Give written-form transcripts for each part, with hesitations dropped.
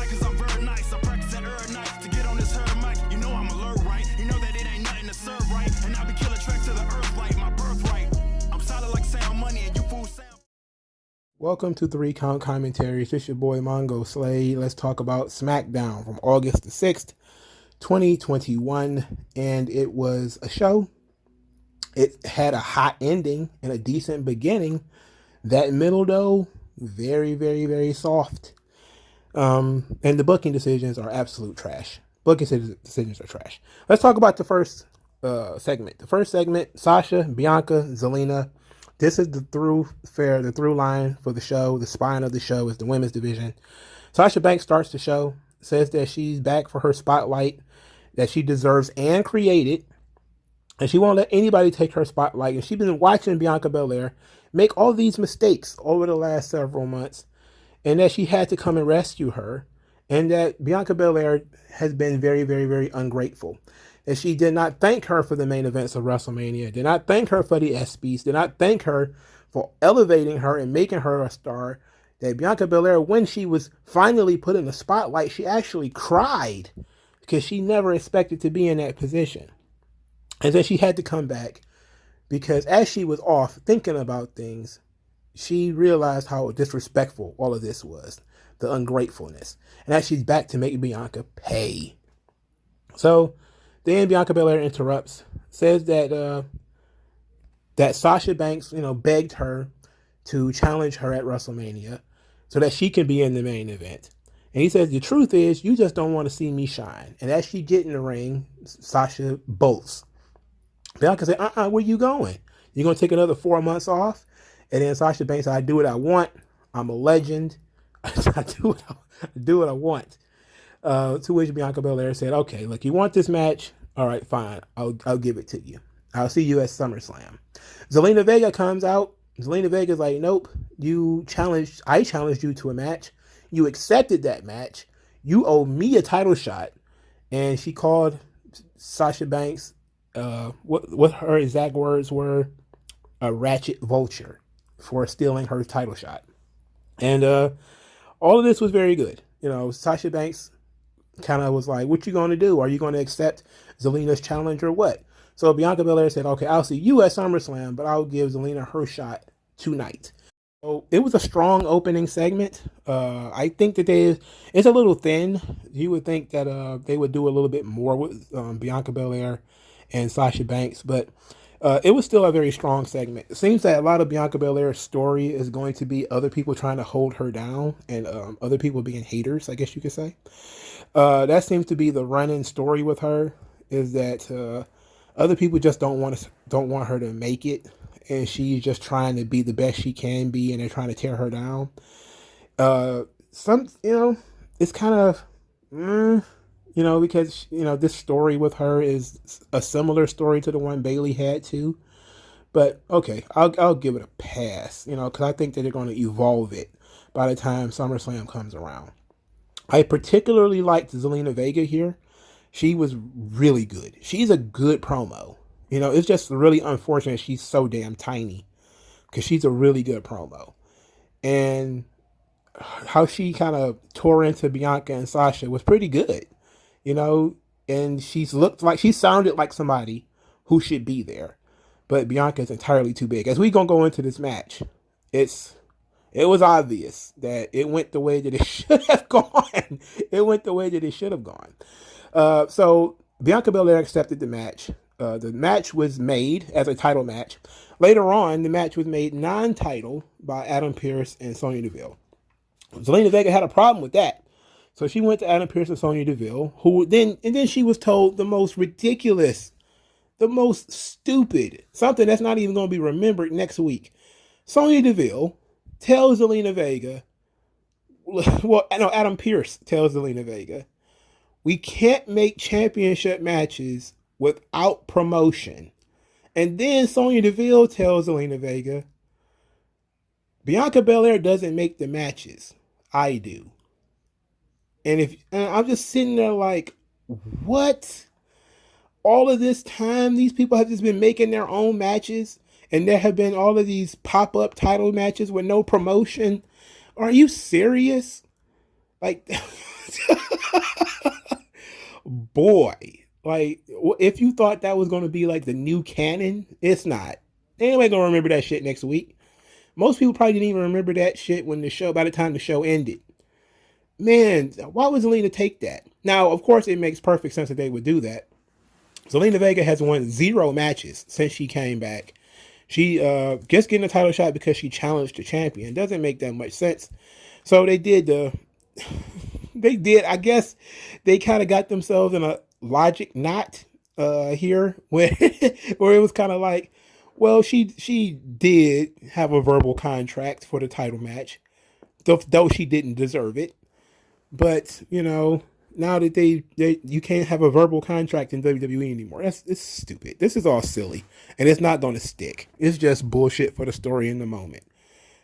cause I'm very nice. I practice that every night to get on this herd mic. You know I'm alert, right? You know that it ain't nothing to serve, right? And I be killing tracks to the earth like my birthright. I'm solid like sound money and you fools sound. Welcome to 3 Count Commentaries. It's your boy MagMongoSlade. Let's talk about Smackdown from August the 6th, 2021. And it was a show. It had a hot ending and a decent beginning. That middle, though, very, very, very soft. And the booking decisions are absolute trash. Booking decisions are trash. Let's talk about the first segment. The first segment, Sasha, Bianca, ZELINA. This is the through line for the show. The spine of the show is the women's division. Sasha Banks starts the show, says that she's back for her spotlight that she deserves and created, and she won't let anybody take her spotlight. And she's been watching Bianca Belair make all these mistakes over the last several months, and that she had to come and rescue her, and that Bianca Belair has been very, very, very ungrateful. That she did not thank her for the main events of WrestleMania, did not thank her for the ESPYs, did not thank her for elevating her and making her a star. That Bianca Belair, when she was finally put in the spotlight, she actually cried because she never expected to be in that position. And then she had to come back because as she was off thinking about things, she realized how disrespectful all of this was, the ungratefulness. And now she's back to make Bianca pay. So then Bianca Belair interrupts, says that that Sasha Banks, begged her to challenge her at WrestleMania so that she can be in the main event. And he says, the truth is, you just don't want to see me shine. And as she get in the ring, Sasha bolts. Bianca said, where you going? You going to take another 4 months off? And then Sasha Banks said, I do what I want. I'm a legend. I do what I want. To which Bianca Belair said, okay, look, you want this match? All right, fine. I'll give it to you. I'll see you at SummerSlam. ZELINA Vega comes out. ZELINA Vega's like, nope, I challenged you to a match. You accepted that match. You owe me a title shot. And she called Sasha Banks, what her exact words were, a ratchet vulture for stealing her title shot. And all of this was very good. Sasha Banks kind of was like, what you going to do? Are you going to accept ZELINA's challenge or what? So Bianca Belair said, okay, I'll see you at SummerSlam, but I'll give ZELINA her shot tonight. So it was a strong opening segment. I think that it's a little thin. You would think that they would do a little bit more with Bianca Belair and Sasha Banks, but it was still a very strong segment. It seems that a lot of Bianca Belair's story is going to be other people trying to hold her down and other people being haters, I guess you could say. That seems to be the running story with her, is that other people just don't want her to make it, and she's just trying to be the best she can be, and they're trying to tear her down. It's kind of, because, this story with her is a similar story to the one Bayley had too. But okay, I'll give it a pass, because I think that they're going to evolve it by the time SummerSlam comes around. I particularly liked ZELINA Vega here. She was really good. She's a good promo. It's just really unfortunate she's so damn tiny, because she's a really good promo. And how she kind of tore into Bianca and Sasha was pretty good, and she sounded like somebody who should be there. But Bianca is entirely too big. As we gonna go into this match, it was obvious that it went the way that it should have gone. It went the way that it should have gone. So Bianca Belair accepted the match. The match was made as a title match. Later on, the match was made non-title by Adam Pearce and Sonya Deville. ZELINA Vega had a problem with that. So she went to Adam Pearce and Sonya Deville, and then she was told the most ridiculous, the most stupid, something that's not even going to be remembered next week. Sonya Deville tells ZELINA Vega, Adam Pearce tells ZELINA Vega, we can't make championship matches without promotion. And then Sonya Deville tells ZELINA Vega, Bianca Belair doesn't make the matches. I do. And I'm just sitting there like, what? All of this time, these people have just been making their own matches, and there have been all of these pop-up title matches with no promotion. Are you serious? Like, Boy, like, if you thought that was going to be like the new canon, it's not. Anybody gonna remember that shit next week? Most people probably didn't even remember that shit by the time the show ended. Man, why would Zelina take that? Now, of course, it makes perfect sense that they would do that. Zelina Vega has won 0 matches since she came back. She just getting a title shot because she challenged the champion. Doesn't make that much sense. So they did I guess they kind of got themselves in a logic knot here where where it was kind of like, well, she did have a verbal contract for the title match, though she didn't deserve it. But now that you can't have a verbal contract in WWE anymore. It's stupid. This is all silly, and it's not going to stick. It's just bullshit for the story in the moment.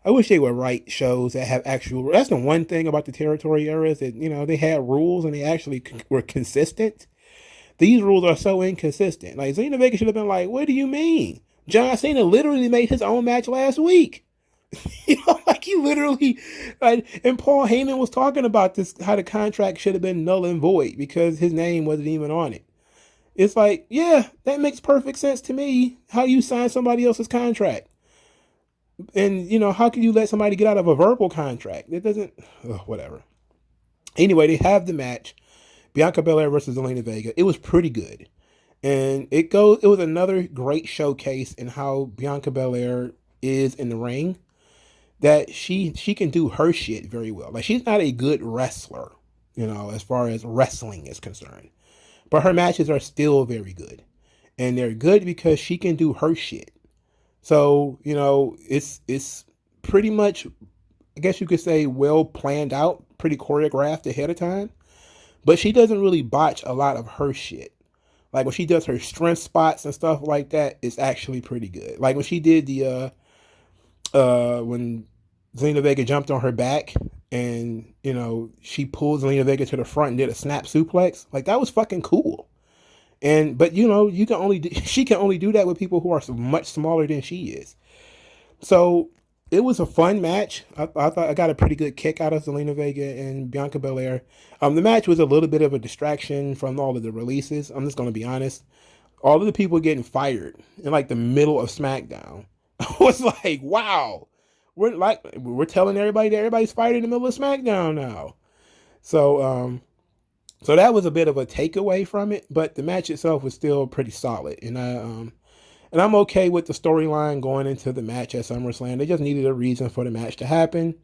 I wish they would write shows that have actual. That's the one thing about the territory era is that they had rules and they actually were consistent. These rules are so inconsistent. Like Zelina Vega should have been like, "What do you mean? John Cena literally made his own match last week." Like he literally, and Paul Heyman was talking about this, how the contract should have been null and void because his name wasn't even on it. It's like, yeah, that makes perfect sense to me. How you sign somebody else's contract? And, how can you let somebody get out of a verbal contract? It doesn't, whatever. Anyway, they have the match, Bianca Belair versus Zelina Vega. It was pretty good. And it was another great showcase in how Bianca Belair is in the ring. That she can do her shit very well. Like, she's not a good wrestler, as far as wrestling is concerned. But her matches are still very good. And they're good because she can do her shit. So, it's pretty much, I guess you could say, well planned out, pretty choreographed ahead of time. But she doesn't really botch a lot of her shit. Like, when she does her strength spots and stuff like that, it's actually pretty good. Like, when she did when Zelina Vega jumped on her back and, she pulled Zelina Vega to the front and did a snap suplex. Like, that was fucking cool. But she can only do that with people who are much smaller than she is. So it was a fun match. I thought I got a pretty good kick out of Zelina Vega and Bianca Belair. The match was a little bit of a distraction from all of the releases. I'm just going to be honest. All of the people getting fired in like the middle of SmackDown. I was like, wow. We're telling everybody that everybody's fired in the middle of SmackDown now. So that was a bit of a takeaway from it, but the match itself was still pretty solid. And I'm okay with the storyline going into the match at SummerSlam. They just needed a reason for the match to happen.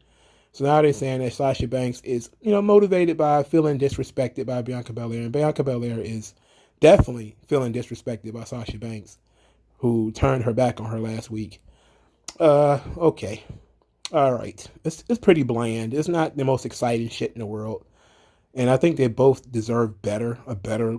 So now they're saying that Sasha Banks is, motivated by feeling disrespected by Bianca Belair, and Bianca Belair is definitely feeling disrespected by Sasha Banks, who turned her back on her last week. Okay. All right. It's pretty bland. It's not the most exciting shit in the world. And I think they both deserve a better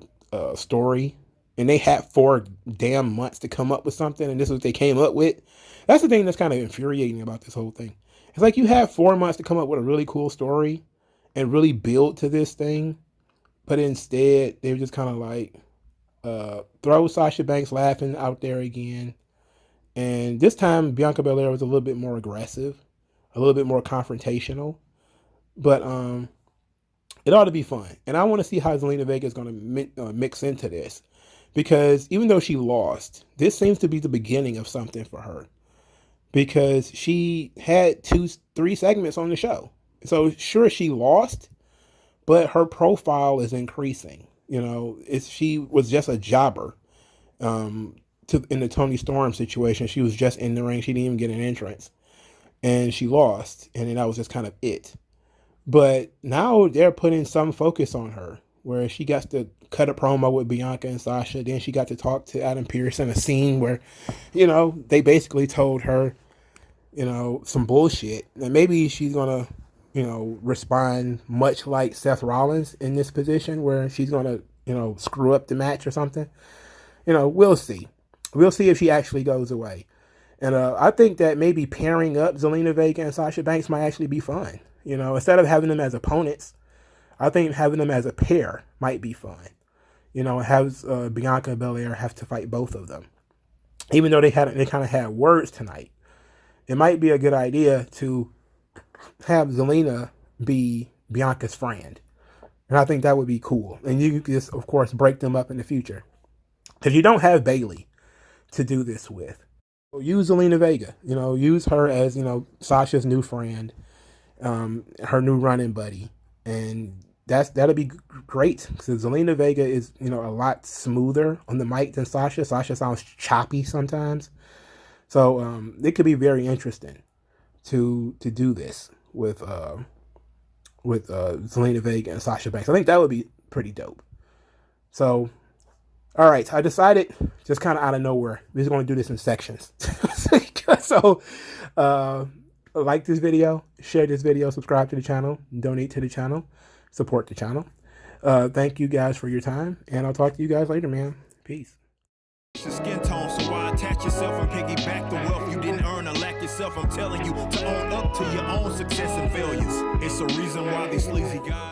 story. And they had 4 damn months to come up with something, and this is what they came up with. That's the thing that's kind of infuriating about this whole thing. It's like you have 4 months to come up with a really cool story and really build to this thing. But instead, they were just kind of like, throw Sasha Banks laughing out there again. And this time, Bianca Belair was a little bit more aggressive, a little bit more confrontational. But it ought to be fun. And I want to see how Zelina Vega is going to mix into this. Because even though she lost, this seems to be the beginning of something for her. Because she had 2-3 segments on the show. So sure, she lost, but her profile is increasing. She was just a jobber. In the Toni Storm situation, she was just in the ring. She didn't even get an entrance. And she lost. And then that was just kind of it. But now they're putting some focus on her, where she got to cut a promo with Bianca and Sasha. Then she got to talk to Adam Pearce in a scene where, they basically told her, some bullshit. And maybe she's going to, respond much like Seth Rollins in this position where she's going to, screw up the match or something. We'll see. We'll see if she actually goes away. And I think that maybe pairing up Zelina Vega and Sasha Banks might actually be fun. Instead of having them as opponents, I think having them as a pair might be fun. Have Bianca Belair have to fight both of them. Even though they kind of had words tonight, it might be a good idea to have Zelina be Bianca's friend. And I think that would be cool. And you could just, of course, break them up in the future. If you don't have Bayley to do this with, use ZELINA Vega. You know, use her as, you know, Sasha's new friend, her new running buddy. And that'll be great, because ZELINA Vega is, you know, a lot smoother on the mic than Sasha. Sasha sounds choppy sometimes. So it could be very interesting to do this with ZELINA Vega and Sasha Banks. I think that would be pretty dope. So, all right, I decided, just kind of out of nowhere, we're just going to do this in sections. So, like this video, share this video, subscribe to the channel, donate to the channel, support the channel. Thank you guys for your time, and I'll talk to you guys later, man. Peace. Skin tone, so why attach yourself and piggyback the wealth you didn't earn or lack yourself? I'm telling you to own up to your own success and failures. It's a reason why these sleazy guys